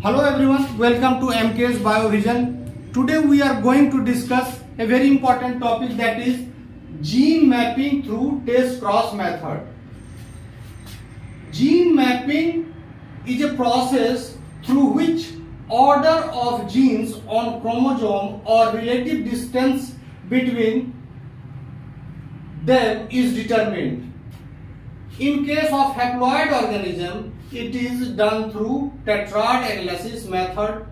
Hello everyone, welcome to MK's BioVision. Today we are going to discuss a very important topic, that is gene mapping through test cross method. Gene mapping is a process through which order of genes on chromosome or relative distance between them is determined. In case of haploid organism, it is done through tetrad analysis method.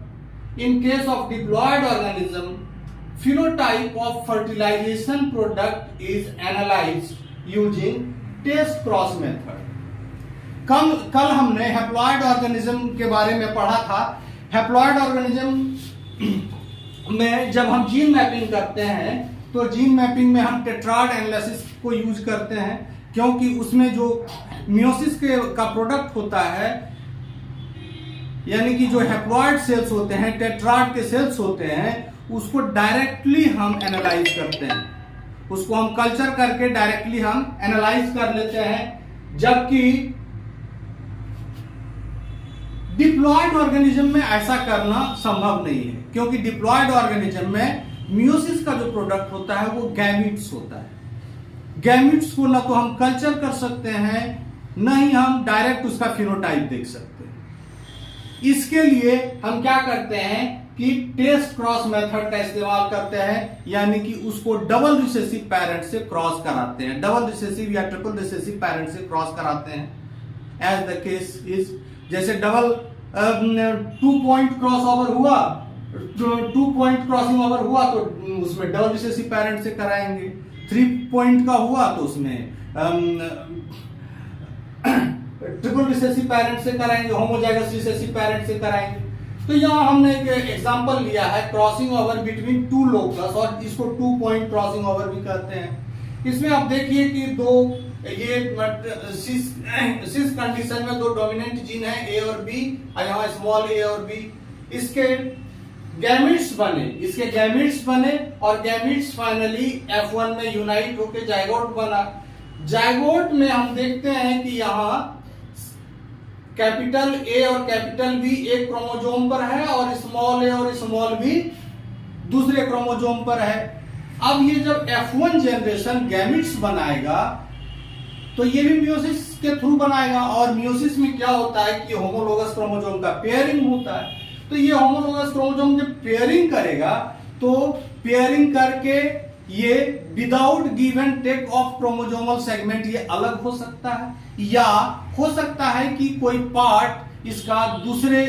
In case of diploid organism, phenotype of fertilization product is analyzed using test cross method. कल हमने haploid organism के बारे में पढ़ा था. Haploid organism में जब हम जीन मैपिंग करते हैं तो जीन मैपिंग में हम टेट्राड एनालिसिस को यूज करते हैं, क्योंकि उसमें जो मियोसिस का प्रोडक्ट होता है, यानी कि जो हैप्लॉइड सेल्स होते हैं, टेट्राड के सेल्स होते हैं, उसको डायरेक्टली हम एनालाइज करते हैं. उसको हम कल्चर करके डायरेक्टली हम एनालाइज कर लेते हैं. जबकि डिप्लॉयड ऑर्गेनिज्म में ऐसा करना संभव नहीं है, क्योंकि डिप्लॉयड ऑर्गेनिज्म में मियोसिस का जो प्रोडक्ट होता है वो गैमीट्स होता है. गैमीट्स को ना तो हम कल्चर कर सकते हैं, न ही हम डायरेक्ट उसका फिनोटाइप देख सकते हैं. इसके लिए हम क्या करते हैं कि टेस्ट क्रॉस मेथड का इस्तेमाल करते हैं, यानी कि उसको डबल रिसेसिव पेरेंट से क्रॉस कराते हैं. डबल रिसेसिव या ट्रिपल रिसेसिव पेरेंट से क्रॉस कराते हैं. एज द केस इज, जैसे डबल 2 पॉइंट क्रॉस ओवर हुआ, 2 पॉइंट क्रॉसिंग ओवर हुआ तो उसमें डबल रिसेसिव पेरेंट से कराएंगे. 3 पॉइंट का हुआ तो उसमें ट्रिपल रिसेसिव पेरेंट से कराएंगे, होमोजाइगस रिसेसिव पेरेंट से कराएंगे. तो यहाँ हमने एक एग्जांपल लिया है क्रॉसिंग ओवर बिटवीन 2 लोकस, और इसको 2 पॉइंट क्रॉसिंग ओवर भी कहते हैं. इसमें आप देखिए कि ये सिस कंडीशन में 2 डोमिनेंट जीन है, ए और बी, यहाँ स्मॉल ए और बी. इसके गैमीट्स बने और गैमीट्स फाइनली F1 में यूनाइट होकर जायगोट बना. जायगोट में हम देखते हैं कि यहाँ कैपिटल ए और कैपिटल बी एक क्रोमोजोम पर है और स्मॉल ए और स्मॉल बी दूसरे क्रोमोजोम पर है. अब ये जब F1 जनरेशन गैमीट्स बनाएगा तो ये भी मियोसिस के थ्रू बनाएगा, और मियोसिस में क्या होता है कि होमोलोगस क्रोमोजोम का पेयरिंग होता है. तो ये होमोलोगस क्रोमोजोम जब पेयरिंग करेगा तो पेयरिंग करके ये without give and take of chromosomal segment ये अलग हो सकता है, या हो सकता है कि कोई पार्ट इसका दूसरे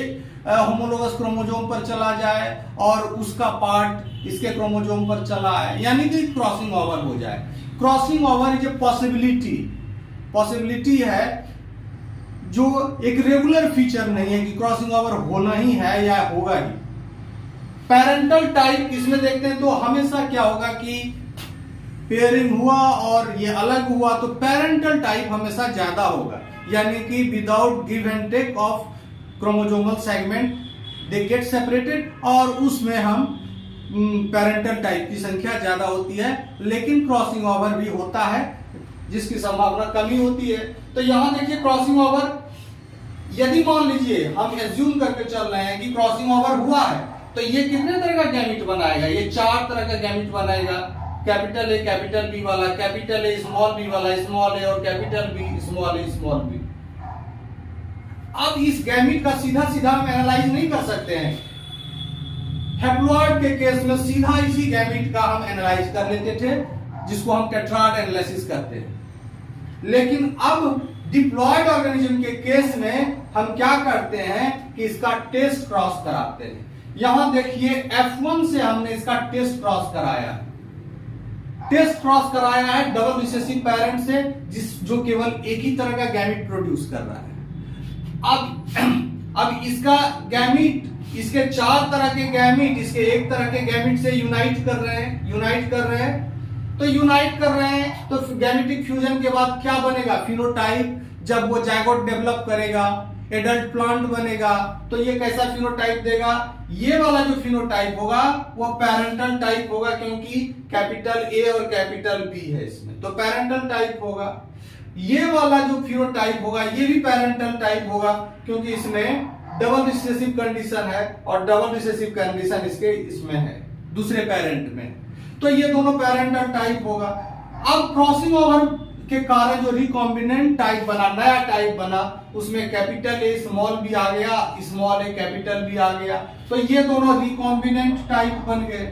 होमोलोगस क्रोमोजोम पर चला जाए और उसका पार्ट इसके क्रोमोजोम पर चला आए, यानी कि क्रॉसिंग ओवर हो जाए. Crossing over is a possibility है, जो एक रेगुलर फीचर नहीं है कि क्रॉसिंग ओवर होना ही है या होगा ही. पेरेंटल टाइप इसमें देखते हैं तो हमेशा क्या होगा कि पेयरिंग हुआ और ये अलग हुआ तो पेरेंटल टाइप हमेशा ज्यादा होगा, यानी कि without give and take of chromosomal segment they get separated, और उसमें हम पेरेंटल टाइप की संख्या ज्यादा होती है. लेकिन क्रॉसिंग ओवर भी होता है जिसकी संभावना कमी होती है. तो यहां देखिए क्रॉसिंग ओवर, यदि मान लीजिए हम एज्यूम करके चल रहे हैं कि क्रॉसिंग ओवर हुआ है, तो ये कितने तरह का गैमीट बनाएगा? ये 4 तरह का गैमीट बनाएगा. कैपिटल ए कैपिटल बी वाला, कैपिटल ए स्मॉल बी वाला, स्मॉल ए और capital B small A small B. अब इस गैमीट का सीधा हम एनालाइज नहीं कर सकते हैं. हैप्लॉइड के केस में सीधा इसी गैमीट का हम एनालाइज कर लेते थे, जिसको हम टेट्राड एनालिसिस करते हैं. लेकिन अब डिप्लॉयड ऑर्गेनिज्म के केस में हम क्या करते हैं कि इसका टेस्ट क्रॉस कराते हैं. यहां देखिए F1 से हमने इसका टेस्ट क्रॉस कराया है डबल रिसेसिव पेरेंट से, जो केवल एक ही तरह का गैमीट प्रोड्यूस कर रहा है. अब इसका गैमीट, इसके 4 तरह के गैमीट इसके एक तरह के गैमीट से यूनाइट कर रहे हैं. तो यूनाइट कर रहे हैं तो गैमेटिक फ्यूजन के बाद क्या बनेगा? फिनोटाइप. जब वो जायगोट डेवलप करेगा, एडल्ट प्लांट बनेगा, तो ये कैसा फिनोटाइप देगा? ये वाला जो फिनोटाइप होगा वो पेरेंटल टाइप होगा, क्योंकि कैपिटल ए और कैपिटल बी है इसमें, तो पेरेंटल टाइप होगा. ये वाला जो फिनोटाइप होगा ये भी पेरेंटल टाइप होगा, क्योंकि इसमें डबल रिसेसिव कंडीशन है और डबल रिसेसिव कंडीशन इसके इसमें है, दूसरे पेरेंट में। तो ये दोनों पेरेंटल टाइप होगा। अब क्रॉसिंग ओवर के कारण जो रिकॉम्बिनेंट टाइप बना, नया टाइप बना, उसमें कैपिटल ए स्मॉल बी आ गया, स्मॉल ए कैपिटल बी आ गया, तो ये दोनों रिकॉम्बिनेंट टाइप बन गए।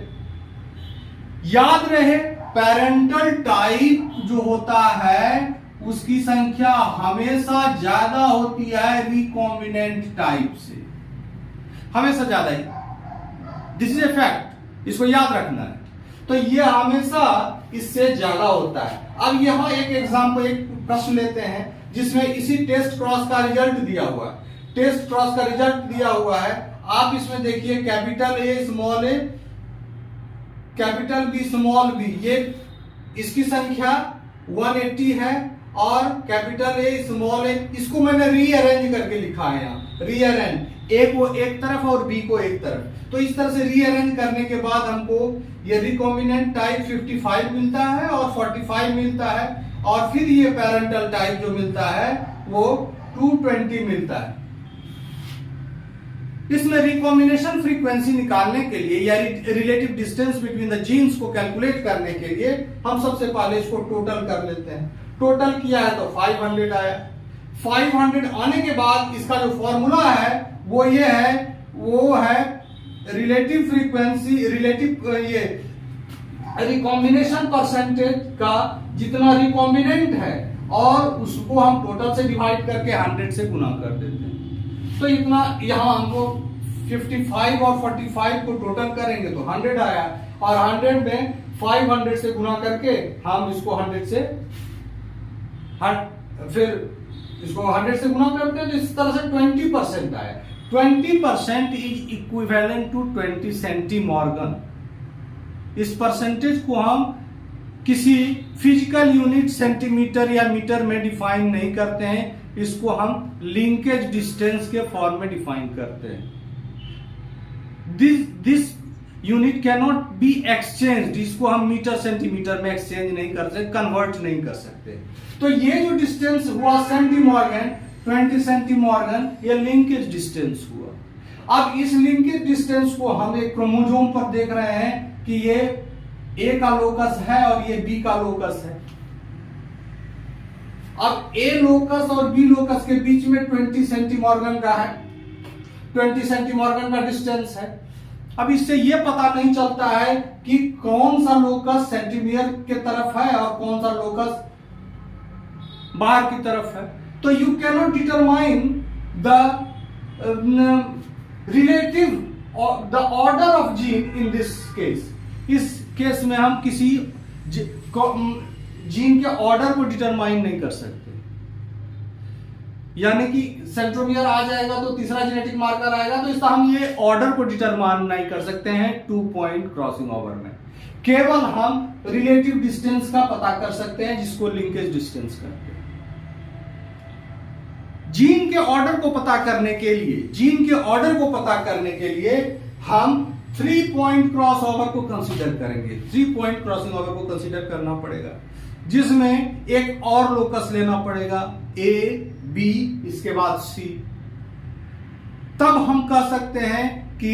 याद रहे पेरेंटल टाइप जो होता है उसकी संख्या हमेशा ज्यादा होती है रिकॉम्बिनेंट टाइप से, हमेशा ज्यादा ही। दिस इज ए फैक्ट, इसको याद रखना है। तो ये हमेशा इससे ज्यादा होता है। अब यहां एक एग्जांपल, एक प्रश्न लेते हैं जिसमें इसी टेस्ट क्रॉस का रिजल्ट दिया हुआ है। टेस्ट क्रॉस का रिजल्ट दिया हुआ है, आप इसमें देखिए capital A small A capital B small B, ये इसकी संख्या 180 है और कैपिटल ए स्मॉल ए, इसको मैंने रीअरेंज करके लिखा है यहाँ, रीअरेंज, ए को एक तरफ और बी को एक तरफ। तो इस तरह से रीअरेंज करने के बाद हमको ये रिकॉम्बिनेंट टाइप 55 मिलता है और 45 मिलता है, और फिर ये पेरेंटल टाइप जो मिलता है वो 220 मिलता है। इसमें रिकॉम्बिनेशन फ्रीक्वेंसी निकालने के लिए या relative distance between the genes को कैलकुलेट करने के लिए हम सबसे पहले इसको टोटल कर लेते हैं। टोटल किया है तो 500 आया। 500 आने के बाद इसका जो फॉर्मूला है वो ये है, वो है रिलेटिव फ्रीक्वेंसी, रिलेटिव ये रिकॉम्बिनेशन परसेंटेज का जितना रिकॉम्बिनेंट है और उसको हम टोटल से डिवाइड करके 100 से गुना कर देते हैं। तो इतना यहां हमको 55 और 45 को टोटल करेंगे तो 100 आया, और 100 में 500 से गुना करके हम इसको 100 से फिर इसको 100 से गुना करते हैं, तो इस तरह से 20% आया। 20% इज इक्विवेलेंट टू 20 सेंटीमॉर्गन। इस परसेंटेज को हम किसी फिजिकल यूनिट सेंटीमीटर या मीटर में डिफाइन नहीं करते हैं, इसको हम लिंकेज डिस्टेंस के फॉर्म में डिफाइन करते हैं। This unit can not be exchange, इसको हम मीटर सेंटीमीटर में एक्सचेंज नहीं कर सकते, कन्वर्ट नहीं कर सकते। तो ये जो डिस्टेंस हुआ सेंटीमॉर्गन, 20 सेंटीमॉर्गन, ये लिंकेज डिस्टेंस हुआ। अब इस लिंकेज डिस्टेंस को हम एक क्रोमोसोम पर देख रहे हैं कि ये ए का लोकस है और ये बी का लोकस है। अब ए लोकस और बी लोकस के बीच में 20 सेंटीमॉर्गन का है, 20 सेंटीमॉर्गन का डिस्टेंस है। अब इससे यह पता नहीं चलता है कि कौन सा लोकस सेंटीमीटर के तरफ है और कौन सा लोकस बाहर की तरफ है। तो you can not determine the relative the order of gene in this case. इस केस में हम किसी जीन के ऑर्डर को डिटरमाइन नहीं कर सकते, यानी कि सेंट्रोमियर आ जाएगा तो तीसरा जेनेटिक मार्कर आएगा, तो इसका हम ये ऑर्डर को डिटरमाइन नहीं कर सकते हैं 2 पॉइंट क्रॉसिंग ओवर में। केवल हम रिलेटिव डिस्टेंस का पता कर सकते हैं जिसको लिंकेज डिस्टेंस कहते हैं। जीन के ऑर्डर को पता करने के लिए, जीन के ऑर्डर को पता करने के लिए हम 3 पॉइंट क्रॉस ओवर को कंसीडर करेंगे। 3 पॉइंट क्रॉसिंग ओवर को कंसीडर करना पड़ेगा, जिसमें एक और लोकस लेना पड़ेगा, ए बी, इसके बाद सी। तब हम कह सकते हैं कि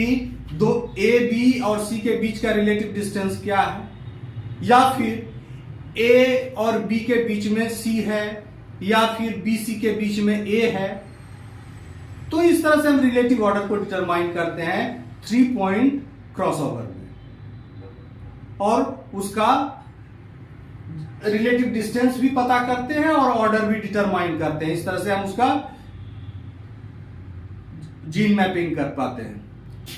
दो ए बी और सी के बीच का रिलेटिव डिस्टेंस क्या है, या फिर ए और बी के बीच में सी है, या फिर बी सी के बीच में ए है। तो इस तरह से हम रिलेटिव ऑर्डर को डिटरमाइन करते हैं 3 पॉइंट क्रॉसओवर में, और उसका रिलेटिव डिस्टेंस भी पता करते हैं और ऑर्डर भी डिटरमाइन करते हैं। इस तरह से हम उसका जीन मैपिंग कर पाते हैं।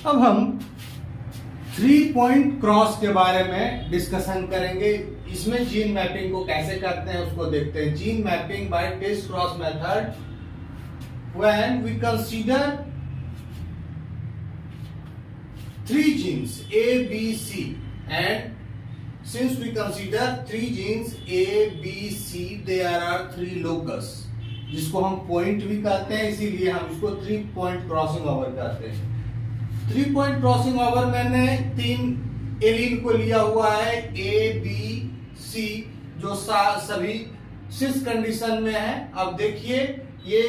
अब हम 3 पॉइंट क्रॉस के बारे में डिस्कशन करेंगे। इसमें जीन मैपिंग को कैसे करते हैं उसको देखते हैं। Gene mapping by test cross method, when we consider 3 genes A, B, C, and since we consider 3 genes A, B, C, there are 3 locus, जिसको हम पॉइंट भी कहते हैं, इसीलिए हम इसको 3 पॉइंट क्रॉसिंग ओवर कहते हैं। 3 पॉइंट क्रॉसिंग ओवर मैंने 3 एलील को लिया हुआ है, A, B, C, जो सभी सिस कंडीशन में है। अब देखिए ये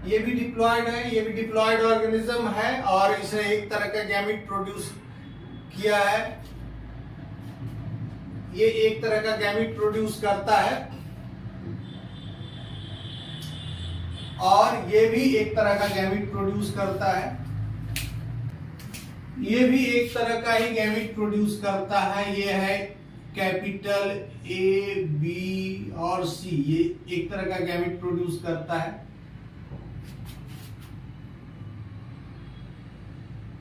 ये भी डिप्लॉयड है, ये भी डिप्लॉयड ऑर्गेनिज्म है और इसने एक तरह का गैमेट प्रोड्यूस किया है। ये एक तरह का गैमेट प्रोड्यूस करता है और ये भी एक तरह का गैमेट प्रोड्यूस करता है। ये भी एक तरह का ही गैमेट प्रोड्यूस करता है। ये है कैपिटल ए, बी और सी, ये एक तरह का गैमेट प्रोड्यूस करता है।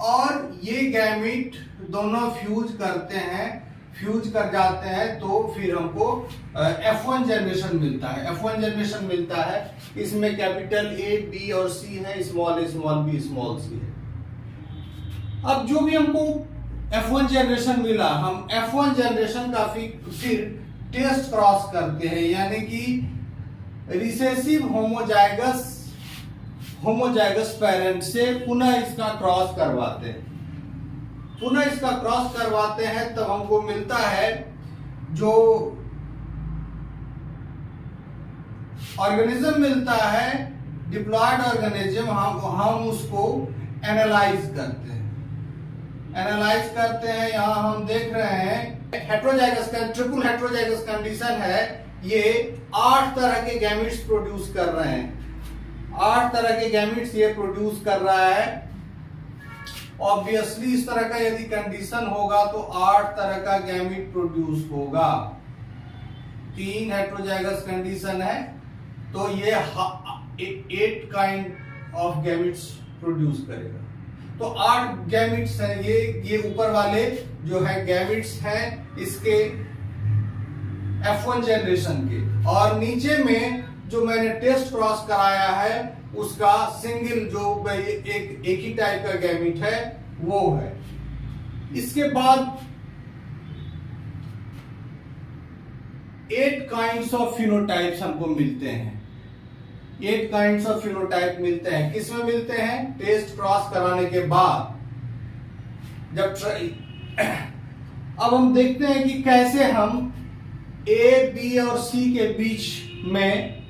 और ये गैमेट दोनों फ्यूज करते हैं, फ्यूज कर जाते हैं तो फिर हमको F1 जनरेशन मिलता है। F1 जनरेशन मिलता है, इसमें कैपिटल ए, बी और सी है, स्मॉल बी, स्मॉल सी है। अब जो भी हमको F1 जनरेशन मिला, हम F1 जनरेशन का फिर टेस्ट क्रॉस करते हैं, यानी कि रिसेसिव होमोजाइगस पेरेंट से पुनः इसका क्रॉस करवाते हैं। पुनः इसका क्रॉस करवाते हैं तब हमको मिलता है जो ऑर्गेनिज्म मिलता है, डिप्लॉयड ऑर्गेनिज्म, हम उसको एनालाइज करते हैं। यहां हम देख रहे हैं हेट्रोजाइगस का ट्रिपल हेट्रोजाइगस कंडीशन है। ये 8 तरह के गैमेट्स प्रोड्यूस कर रहे हैं, 8 तरह के गैमेट्स ये प्रोड्यूस कर रहा है। ऑब्वियसली इस तरह का यदि कंडीशन होगा तो 8 तरह का गैमेट प्रोड्यूस होगा। 3 हेट्रोजाइगस कंडीशन है तो ये 8 काइंड ऑफ गैमेट्स प्रोड्यूस करेगा। तो 8 गैमेट्स हैं ये ऊपर वाले जो है गैमेट्स हैं इसके F1 जनरेशन के, और नीचे में जो मैंने टेस्ट क्रॉस कराया है उसका सिंगल जो एक ही टाइप का गैमेट है वो है। इसके बाद 8 काइंड्स ऑफ फिनोटाइप्स हमको मिलते हैं। 8 काइंड्स ऑफ फिनोटाइप मिलते हैं। किसमें मिलते हैं? टेस्ट क्रॉस कराने के बाद। अब हम देखते हैं कि कैसे हम ए, बी और सी के बीच में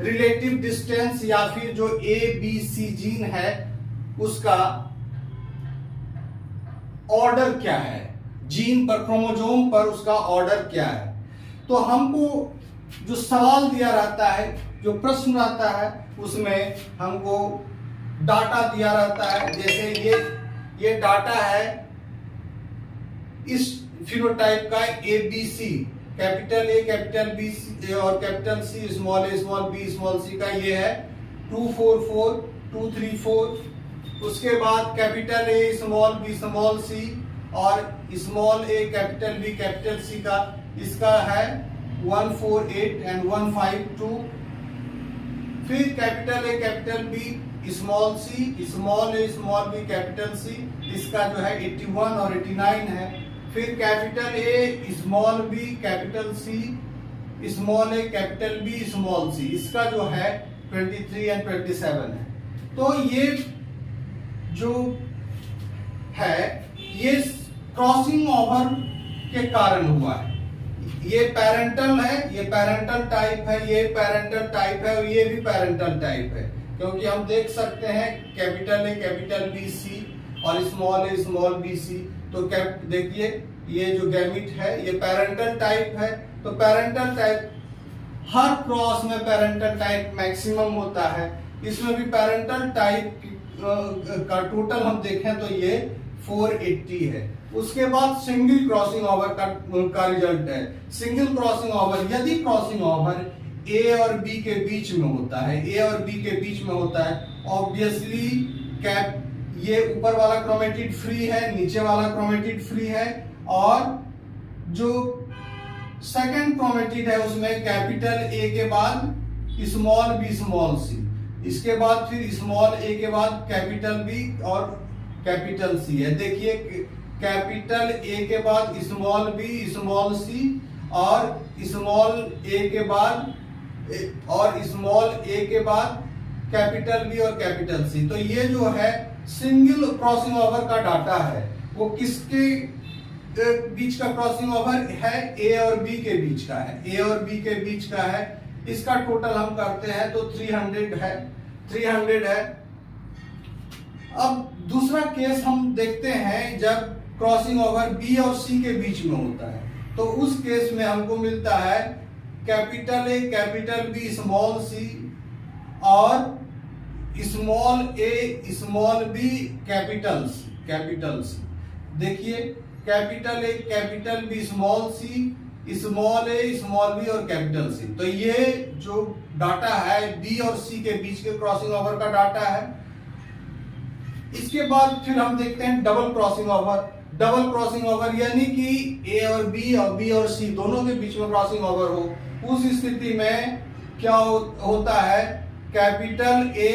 रिलेटिव डिस्टेंस या फिर जो ए, बी, सी जीन है उसका ऑर्डर क्या है, जीन पर, क्रोमोसोम पर उसका ऑर्डर क्या है। तो हमको जो सवाल दिया रहता है, जो प्रश्न रहता है, उसमें हमको डाटा दिया रहता है। जैसे ये डाटा है इस फिनोटाइप का ABC, capital A, capital B और capital C, small A, small B, small C का ये है 244, 234। उसके बाद capital A, small B, small C और small A, capital B, capital C का इसका है 148 एंड 152। फिर capital A, capital B, small C, small A, small B, capital C, इसका जो है 81 और 89 है। फिर capital A, small B, capital C, small A, capital B, small सी, इसका जो है 23 एंड 27 है। तो ये जो है ये क्रॉसिंग ओवर के कारण हुआ है। ये पेरेंटल है, ये पेरेंटल टाइप है, ये पेरेंटल टाइप है और ये भी पेरेंटल टाइप है, क्योंकि हम देख सकते हैं कैपिटल ए, कैपिटल बी, सी और स्मॉल ए, स्मॉल बी, सी। तो देखिए ये जो गैमेट है ये पेरेंटल टाइप है। तो पेरेंटल टाइप, हर क्रॉस में पेरेंटल टाइप मैक्सिमम होता है। इसमें भी पेरेंटल टाइप का टोटल हम देखें तो ये 480 है। उसके बाद सिंगल क्रॉसिंग ओवर का रिजल्ट है। सिंगल क्रॉसिंग ओवर, यदि क्रॉसिंग ओवर ए और बी के बीच में होता है, ए और बी के बीच में होता है, ऑब्वियसली ये ऊपर वाला क्रोमेटिड फ्री है, नीचे वाला क्रोमेटिड फ्री है, और जो सेकंड क्रोमेटिड है उसमें कैपिटल ए के बाद स्मॉल बी, स्मॉल सी, इसके बाद फिर स्मॉल ए के बाद कैपिटल बी और कैपिटल सी है। देखिए कैपिटल ए के बाद स्मॉल बी, स्मॉल सी और स्मॉल ए के बाद स्मॉल ए के बाद कैपिटल बी और कैपिटल सी। तो ये जो है सिंगल क्रॉसिंग ओवर का डाटा है। वो किसके बीच का क्रॉसिंग ओवर है? ए और बी के बीच का है, ए और बी के बीच का है। इसका टोटल हम करते हैं तो 300 है। 300 है। अब दूसरा केस हम देखते हैं जब क्रॉसिंग ओवर बी और सी के बीच में होता है, तो उस केस में हमको मिलता है capital A capital B small C और small A small B capital C. देखिए capital A capital B small C small A small B और कैपिटल सी। तो ये जो डाटा है बी और सी के बीच के क्रॉसिंग ओवर का डाटा है। इसके बाद फिर हम देखते हैं double crossing over. Double crossing over यानी कि ए और बी और सी दोनों के बीच में क्रॉसिंग ओवर हो। उस स्थिति में क्या होता है, capital A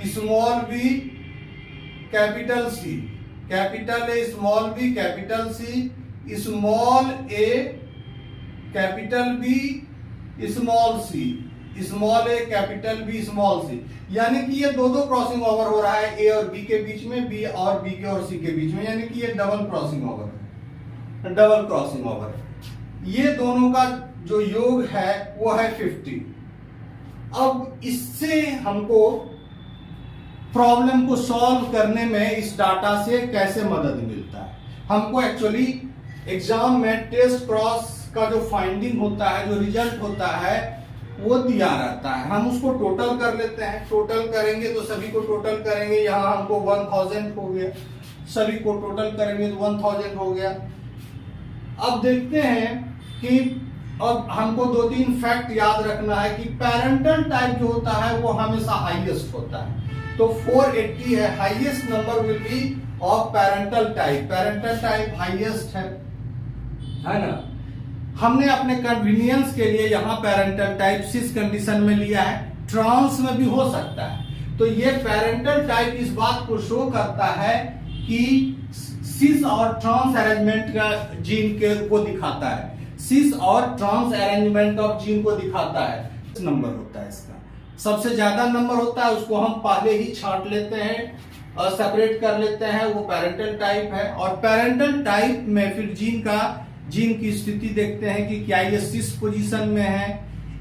small B capital C, capital A small B capital C, small A capital B small C, small A capital B small C. यानी कि ये दो क्रॉसिंग ओवर हो रहा है ए और बी के बीच में, बी और बी के और सी के बीच में, यानी कि ये डबल क्रॉसिंग ओवर है। डबल क्रॉसिंग ओवर ये दोनों का जो योग है वो है 50। अब इससे हमको प्रॉब्लम को सॉल्व करने में इस डाटा से कैसे मदद मिलता है। हमको एक्चुअली एग्जाम में टेस्ट क्रॉस का जो फाइंडिंग होता है, जो रिजल्ट होता है वो दिया रहता है, हम उसको टोटल कर लेते हैं। टोटल करेंगे तो सभी को टोटल करेंगे, यहाँ हमको 1000 हो गया, सभी को टोटल करेंगे तो 1000 हो गया। अब देखते हैं कि अब हमको 2-3 फैक्ट याद रखना है कि पेरेंटल टाइप जो होता है वो हमेशा हाईएस्ट होता है। तो 480 है, highest number will be of parental type. Parental type highest है ना। हमने अपने कन्वीनियंस के लिए यहाँ पेरेंटल टाइप सिस कंडीशन में लिया है, ट्रांस में भी हो सकता है। तो ये पेरेंटल टाइप इस बात को शो करता है कि सिस और ट्रांस अरेंजमेंट का जीन के को दिखाता है, सिस और ट्रांस अरेंजमेंट ऑफ जीन को दिखाता है। नंबर होता है इसका, सबसे ज्यादा नंबर होता है उसको हम पहले ही छांट लेते हैं और सेपरेट कर लेते हैं, वो पेरेंटल टाइप है। और पेरेंटल टाइप में फिर जीन की स्थिति देखते हैं कि क्या ये सिस पोजीशन में है,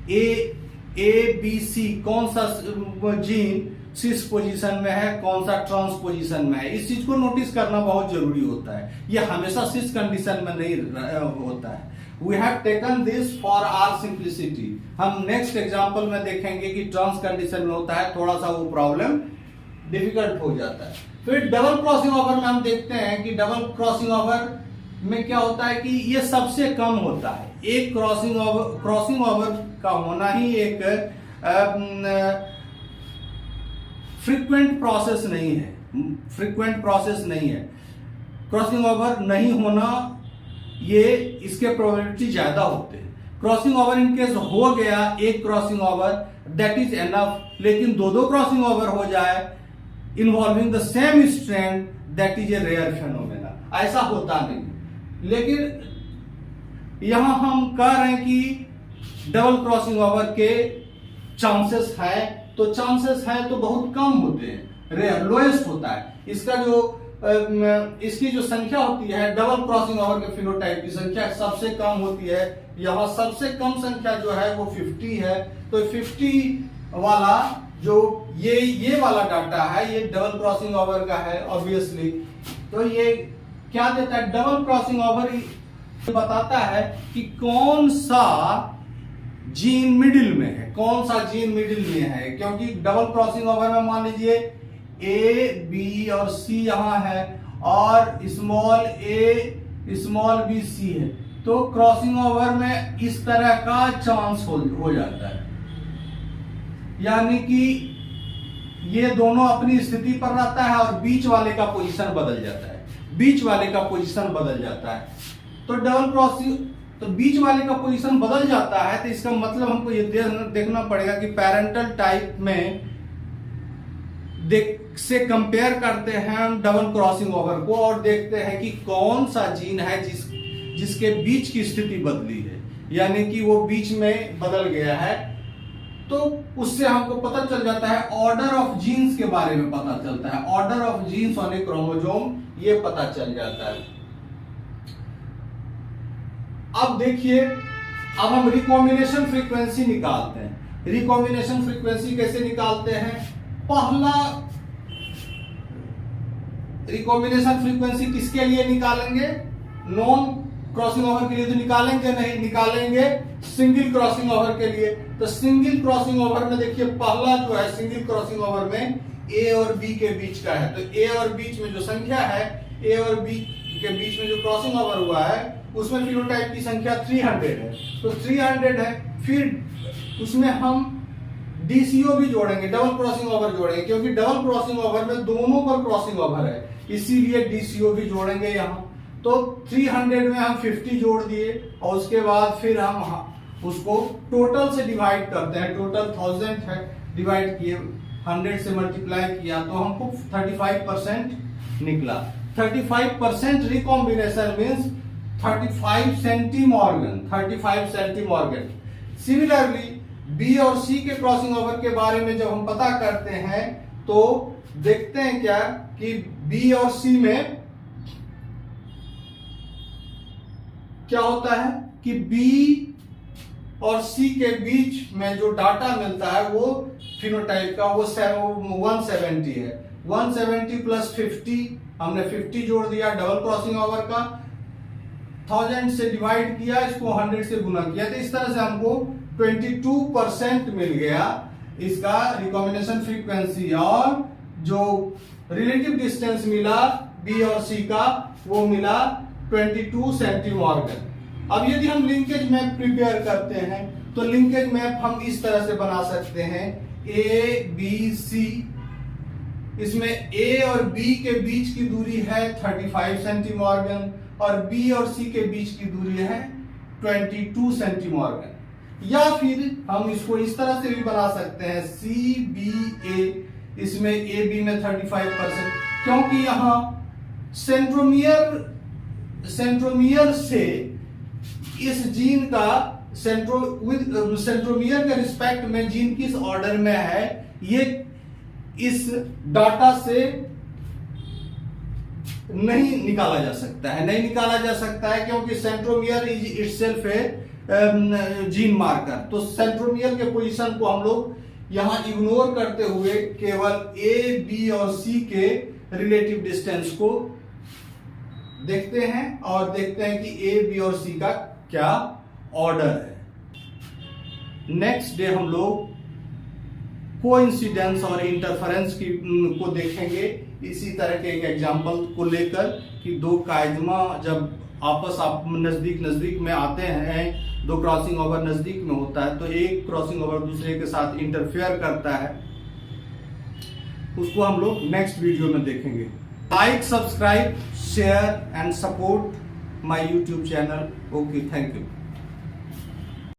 ए बी सी कौन सा जीन सिस पोजीशन में है, कौन सा ट्रांस पोजीशन में है। इस चीज को नोटिस करना बहुत जरूरी होता है, ये हमेशा सिस कंडीशन में नहीं होता है। We have taken this for our simplicity. हम नेक्स्ट एग्जांपल में देखेंगे कि ट्रांस कंडीशन में होता है, थोड़ा सा वो प्रॉब्लम डिफिकल्ट हो जाता है। फिर डबल क्रॉसिंग ओवर में हम देखते हैं कि डबल क्रॉसिंग ओवर में क्या होता है कि ये सबसे कम होता है। एक क्रॉसिंग ओवर का होना ही एक फ्रीक्वेंट प्रोसेस नहीं है। क्रॉसिंग ओवर नहीं होना ये इसके प्रोबेबिलिटी ज्यादा होते हैं। क्रॉसिंग ओवर इन केस हो गया एक crossing over that is enough, लेकिन दो क्रॉसिंग ओवर हो जाए involving the same strand that is a rare phenomena, ऐसा होता नहीं। लेकिन यहां हम कह रहे हैं कि डबल क्रॉसिंग ओवर के चांसेस है, तो चांसेस है तो बहुत कम होते हैं, रेयर लोएस्ट होता है। इसका जो इसकी जो संख्या होती है डबल क्रॉसिंग ओवर के फिनोटाइप की संख्या सबसे कम होती है। यहाँ सबसे कम संख्या जो है वो 50 है। तो 50 वाला जो ये वाला डाटा है ये डबल क्रॉसिंग ओवर का है ऑब्वियसली। तो ये क्या देता है, डबल क्रॉसिंग ओवर बताता है कि कौन सा जीन मिडिल में है, क्योंकि डबल क्रॉसिंग ओवर में मान लीजिए ए बी और सी यहां है और small A small B C है, तो क्रॉसिंग ओवर में इस तरह का चांस हो जाता है। यानी कि ये दोनों अपनी स्थिति पर रहता है और बीच वाले का पोजीशन बदल जाता है। तो डबल क्रॉसिंग, तो बीच वाले का पोजीशन बदल जाता है, तो इसका मतलब हमको ये देखना पड़ेगा कि पेरेंटल टाइप में से कंपेयर करते हैं हम डबल क्रॉसिंग ओवर को और देखते हैं कि कौन सा जीन है जिसके बीच की स्थिति बदली है, यानी कि वो बीच में बदल गया है। तो उससे हमको पता चल जाता है, ऑर्डर ऑफ जीन्स के बारे में पता चलता है, order of genes on a chromosome ये पता चल जाता है। अब देखिए, अब हम रिकॉम्बिनेशन फ्रीक्वेंसी निकालते हैं। रिकॉम्बिनेशन फ्रीक्वेंसी कैसे निकालते हैं? पहला रिकॉम्बिनेशन फ्रीक्वेंसी किसके लिए निकालेंगे? नॉन क्रॉसिंग ओवर के लिए तो निकालेंगे नहीं, निकालेंगे सिंगल क्रॉसिंग ओवर के लिए। तो सिंगल क्रॉसिंग ओवर में देखिए पहला जो है सिंगल क्रॉसिंग ओवर में ए और बी के बीच का है। तो ए और बीच में जो संख्या है, ए और बी के बीच में जो क्रॉसिंग ओवर हुआ है उसमें फिनोटाइप की संख्या 300 है। तो 300 है, फिर उसमें हम डीसीओ भी जोड़ेंगे, डबल क्रॉसिंग ओवर जोड़ेंगे, क्योंकि डबल क्रॉसिंग ओवर में दोनों पर क्रॉसिंग ओवर है, इसीलिए डीसीओ भी जोड़ेंगे यहाँ। तो 300 में हम 50 जोड़ दिए और उसके बाद फिर हम उसको टोटल से डिवाइड करते हैं। टोटल 1000 है, डिवाइड किए 100 से मल्टीप्लाई किया तो हमको 35% निकला। 35% रिकॉम्बिनेशन मीन्स 35 सेंटीमॉर्गन, 35 सेंटीमॉर्गन। सिमिलरली बी और सी के क्रॉसिंग ओवर के बारे में जब हम पता करते हैं तो देखते हैं क्या कि बी और सी में क्या होता है कि बी और सी के बीच में जो डाटा मिलता है वो फिनोटाइप का वो 170 है। 170 प्लस 50, हमने 50 जोड़ दिया डबल क्रॉसिंग ओवर का, 1000 से डिवाइड किया, इसको 100 से गुना किया, तो इस तरह से हमको 22% मिल गया इसका रिकॉम्बिनेशन फ्रीक्वेंसी। और जो रिलेटिव डिस्टेंस मिला बी और सी का वो मिला 22 सेंटीमॉर्गन। अब यदि हम लिंकेज मैप प्रिपेयर करते हैं तो लिंकेज मैप हम इस तरह से बना सकते हैं, ए बी सी, इसमें ए और बी के बीच की दूरी है 35 सेंटीमॉर्गन और बी और सी के बीच की दूरी है 22 सेंटीमॉर्गन। या फिर हम इसको इस तरह से भी बना सकते हैं, सी बी ए, इसमें ए बी में 35%, क्योंकि यहां सेंट्रोमियर से इस जीन का सेंट्रोमियर के रिस्पेक्ट में जीन किस ऑर्डर में है ये इस डाटा से नहीं निकाला जा सकता है, नहीं निकाला जा सकता है क्योंकि centromere is itself A gene marker. तो सेंट्रोमियर के पोजीशन को हम लोग यहां इग्नोर करते हुए केवल ए बी और सी के रिलेटिव डिस्टेंस को देखते हैं और देखते हैं कि ए बी और सी का क्या ऑर्डर है। नेक्स्ट डे हम लोग कोइंसिडेंस और इंटरफेरेंस को देखेंगे इसी तरह के एक एग्जांपल को लेकर कि दो कायदमा जब आपस नजदीक में आते हैं, दो क्रॉसिंग ओवर नजदीक में होता है तो एक क्रॉसिंग ओवर दूसरे के साथ इंटरफेयर करता है, उसको हम लोग नेक्स्ट वीडियो में देखेंगे। Like, subscribe, share and support my YouTube channel. Okay, thank you.